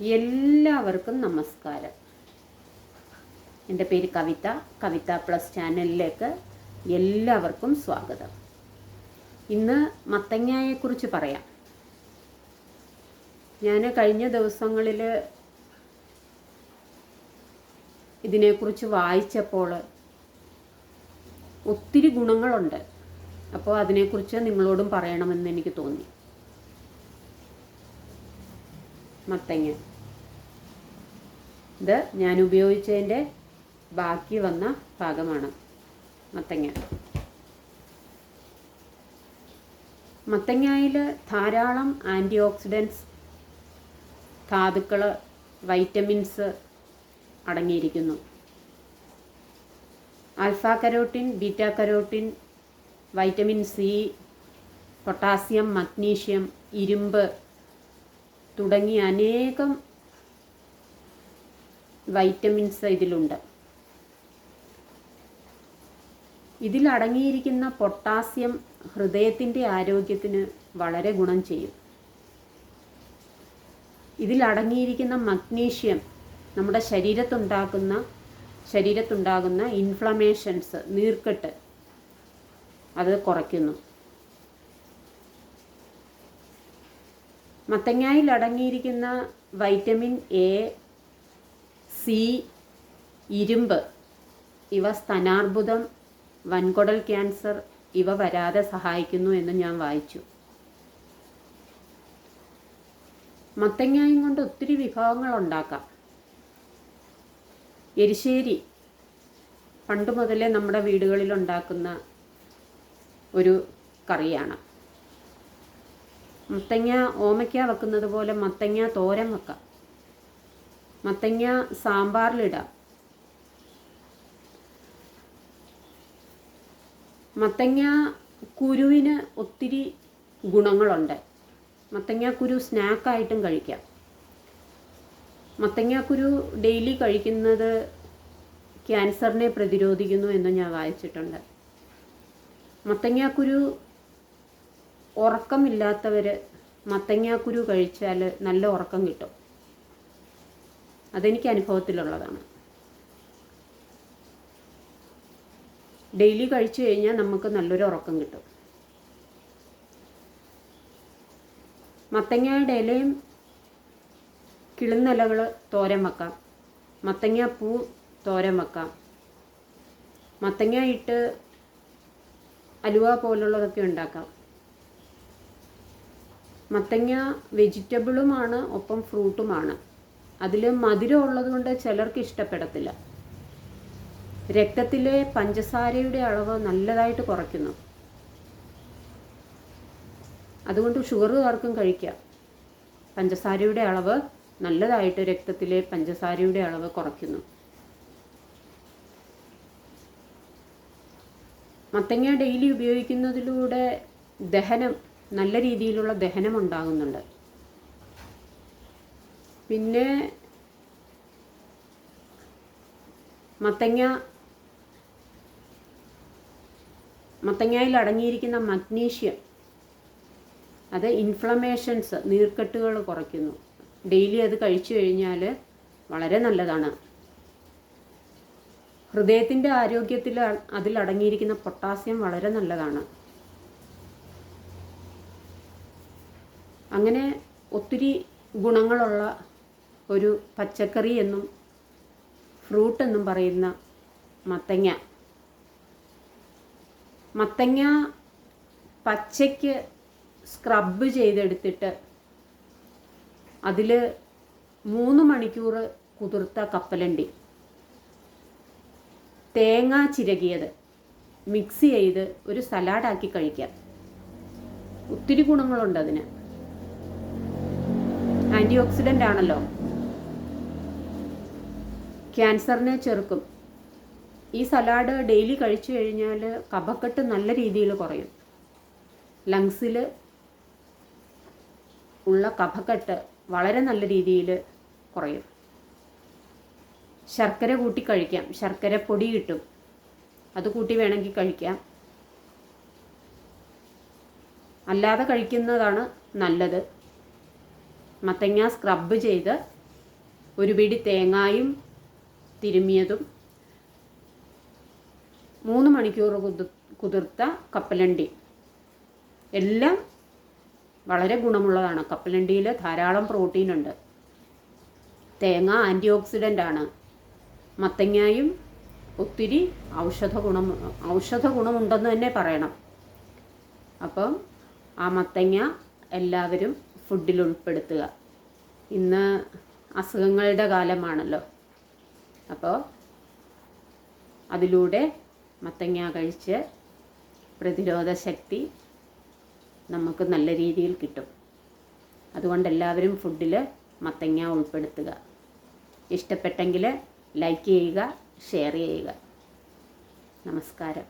എല്ലാവർക്കും നമസ്കാരം. എൻ്റെ പേര് കവിത പ്ലസ് ചാനലിലേക്ക് എല്ലാവർക്കും സ്വാഗതം. ഇന്ന് മത്തങ്ങയെക്കുറിച്ച് പറയാം. ഞാൻ കഴിഞ്ഞ ദിവസങ്ങളിൽ ഇതിനെക്കുറിച്ച് വായിച്ചപ്പോൾ ഒത്തിരി ഗുണങ്ങളുണ്ട്. അപ്പോൾ അതിനെക്കുറിച്ച് നിങ്ങളോടും പറയണമെന്ന് എനിക്ക് തോന്നി. മത്തങ്ങ ഇത് ഞാൻ ഉപയോഗിച്ചതിൻ്റെ ബാക്കി വന്ന ഭാഗമാണ്. മത്തങ്ങയിൽ ധാരാളം ആൻറ്റി ഓക്സിഡൻസ്, ധാതുക്കൾ, വൈറ്റമിൻസ് അടങ്ങിയിരിക്കുന്നു. Alpha carotene, beta carotene, vitamin C, potassium, magnesium, ഇരുമ്പ് തുടങ്ങിയ അനേകം വൈറ്റമിൻസ് ഇതിലുണ്ട്. ഇതിലടങ്ങിയിരിക്കുന്ന പൊട്ടാസ്യം ഹൃദയത്തിൻ്റെ ആരോഗ്യത്തിന് വളരെ ഗുണം ചെയ്യും. ഇതിലടങ്ങിയിരിക്കുന്ന മഗ്നീഷ്യം നമ്മുടെ ശരീരത്തുണ്ടാകുന്ന ഇൻഫ്ലമേഷൻസ്, നീർക്കെട്ട്, അത് കുറയ്ക്കുന്നു. മത്തങ്ങയിൽ അടങ്ങിയിരിക്കുന്ന വൈറ്റമിൻ എ, സി, ഇരുമ്പ് ഇവ സ്തനാർബുദം, വൻകുടൽ ക്യാൻസർ ഇവ വരാതെ സഹായിക്കുന്നു എന്ന് ഞാൻ വായിച്ചു. മത്തങ്ങയും കൊണ്ട് ഒത്തിരി വിഭവങ്ങൾ ഉണ്ടാക്കാം. എരിശ്ശേരി പണ്ട് മുതലേ നമ്മുടെ വീടുകളിൽ ഉണ്ടാക്കുന്ന ഒരു കറിയാണ്. ഓമയ്ക്ക വെക്കുന്നത് പോലെ മത്തങ്ങ തോരൻ വെക്കാം. മത്തങ്ങ സാമ്പാറിലിടാം. മത്തങ്ങ കുരുവിന് ഒത്തിരി ഗുണങ്ങളുണ്ട്. മത്തങ്ങാക്കുരു സ്നാക്കായിട്ടും കഴിക്കാം. മത്തങ്ങാക്കുരു ഡെയിലി കഴിക്കുന്നത് ക്യാൻസറിനെ പ്രതിരോധിക്കുന്നു എന്ന് ഞാൻ വായിച്ചിട്ടുണ്ട്. മത്തങ്ങാക്കുരു ഉറക്കമില്ലാത്തവർ മത്തങ്ങാക്കുരു കഴിച്ചാൽ നല്ല ഉറക്കം കിട്ടും. അതെനിക്ക് അനുഭവത്തിലുള്ളതാണ്. ഡെയിലി കഴിച്ചു കഴിഞ്ഞാൽ നമുക്ക് നല്ലൊരു ഉറക്കം കിട്ടും. മത്തങ്ങയുടെ ഇലയും കിളുന്നിലകൾ തോരൻ വെക്കാം. മത്തങ്ങാപ്പൂ തോരൻ വെക്കാം. മത്തങ്ങ ഇട്ട് അലുവ പോലുള്ളതൊക്കെ ഉണ്ടാക്കാം. മത്തങ്ങ വെജിറ്റബിളുമാണ്, ഒപ്പം ഫ്രൂട്ടുമാണ്. അതിൽ മധുരം ഉള്ളതുകൊണ്ട് ചിലർക്ക് ഇഷ്ടപ്പെടത്തില്ല. രക്തത്തിലെ പഞ്ചസാരയുടെ അളവ് നല്ലതായിട്ട് കുറയ്ക്കുന്നു. അതുകൊണ്ട് ഷുഗറുകാർക്കും കഴിക്കാം. പഞ്ചസാരയുടെ അളവ് നല്ലതായിട്ട് രക്തത്തിലെ പഞ്ചസാരയുടെ അളവ് കുറയ്ക്കുന്നു. മത്തങ്ങ ഡെയിലി ഉപയോഗിക്കുന്നതിലൂടെ നല്ല രീതിയിലുള്ള ദഹനം ഉണ്ടാകുന്നുണ്ട്. പിന്നെ മത്തങ്ങയിൽ അടങ്ങിയിരിക്കുന്ന മഗ്നീഷ്യം അത് ഇൻഫ്ലമേഷൻസ്, നീർക്കെട്ടുകൾ കുറയ്ക്കുന്നു. ഡെയിലി അത് കഴിച്ചു കഴിഞ്ഞാൽ വളരെ നല്ലതാണ്. ഹൃദയത്തിൻ്റെ ആരോഗ്യത്തിൽ അതിലടങ്ങിയിരിക്കുന്ന പൊട്ടാസ്യം വളരെ നല്ലതാണ്. അങ്ങനെ ഒത്തിരി ഗുണങ്ങളുള്ള ഒരു പച്ചക്കറി എന്നും ഫ്രൂട്ട് എന്നും പറയുന്ന മത്തങ്ങ പച്ചയ്ക്ക് സ്ക്രബ് ചെയ്തെടുത്തിട്ട് അതിൽ 3 മണിക്കൂർ കുതിർത്ത കപ്പലണ്ടി, തേങ്ങ ചിരകിയത് മിക്സ് ചെയ്ത് ഒരു സലാഡാക്കി കഴിക്കാം. ഒത്തിരി ഗുണങ്ങളുണ്ട് അതിന്. ആൻറ്റി ഓക്സിഡൻ്റ് ആണല്ലോ, ക്യാൻസറിനെ ചെറുക്കും. ഈ സലാഡ് ഡെയിലി കഴിച്ചു കഴിഞ്ഞാൽ കഫക്കെട്ട് നല്ല രീതിയിൽ കുറയും. ലങ്സിൽ ഉള്ള കഫക്കെട്ട് വളരെ നല്ല രീതിയിൽ കുറയും. ശർക്കര കൂട്ടി കഴിക്കാം. ശർക്കര പൊടി കിട്ടും, അത് കൂട്ടി വേണമെങ്കിൽ കഴിക്കാം. അല്ലാതെ കഴിക്കുന്നതാണ് നല്ലത്. മത്തങ്ങ സ്ക്രബ് ചെയ്ത് ഒരു പിടി തേങ്ങായും തിരുമിയതും 3 മണിക്കൂർ കുതിർത്ത കപ്പലണ്ടി എല്ലാം വളരെ ഗുണമുള്ളതാണ്. കപ്പലണ്ടിയിൽ ധാരാളം പ്രോട്ടീൻ ഉണ്ട്. തേങ്ങ ആൻറ്റി ഓക്സിഡൻ്റ് ആണ്. മത്തങ്ങായും ഒത്തിരി ഔഷധ ഗുണമുണ്ടെന്ന് തന്നെ പറയണം. അപ്പം ആ മത്തങ്ങ എല്ലാവരും ഫുഡിൽ ഉൾപ്പെടുത്തുക. ഇന്ന് അസുഖങ്ങളുടെ കാലമാണല്ലോ. അപ്പോൾ അതിലൂടെ മത്തങ്ങ കഴിച്ച് പ്രതിരോധ ശക്തി നമുക്ക് നല്ല രീതിയിൽ കിട്ടും. അതുകൊണ്ട് എല്ലാവരും ഫുഡിൽ മത്തങ്ങ ഉൾപ്പെടുത്തുക. ഇഷ്ടപ്പെട്ടെങ്കിൽ ലൈക്ക് ചെയ്യുക, ഷെയർ ചെയ്യുക. നമസ്കാരം.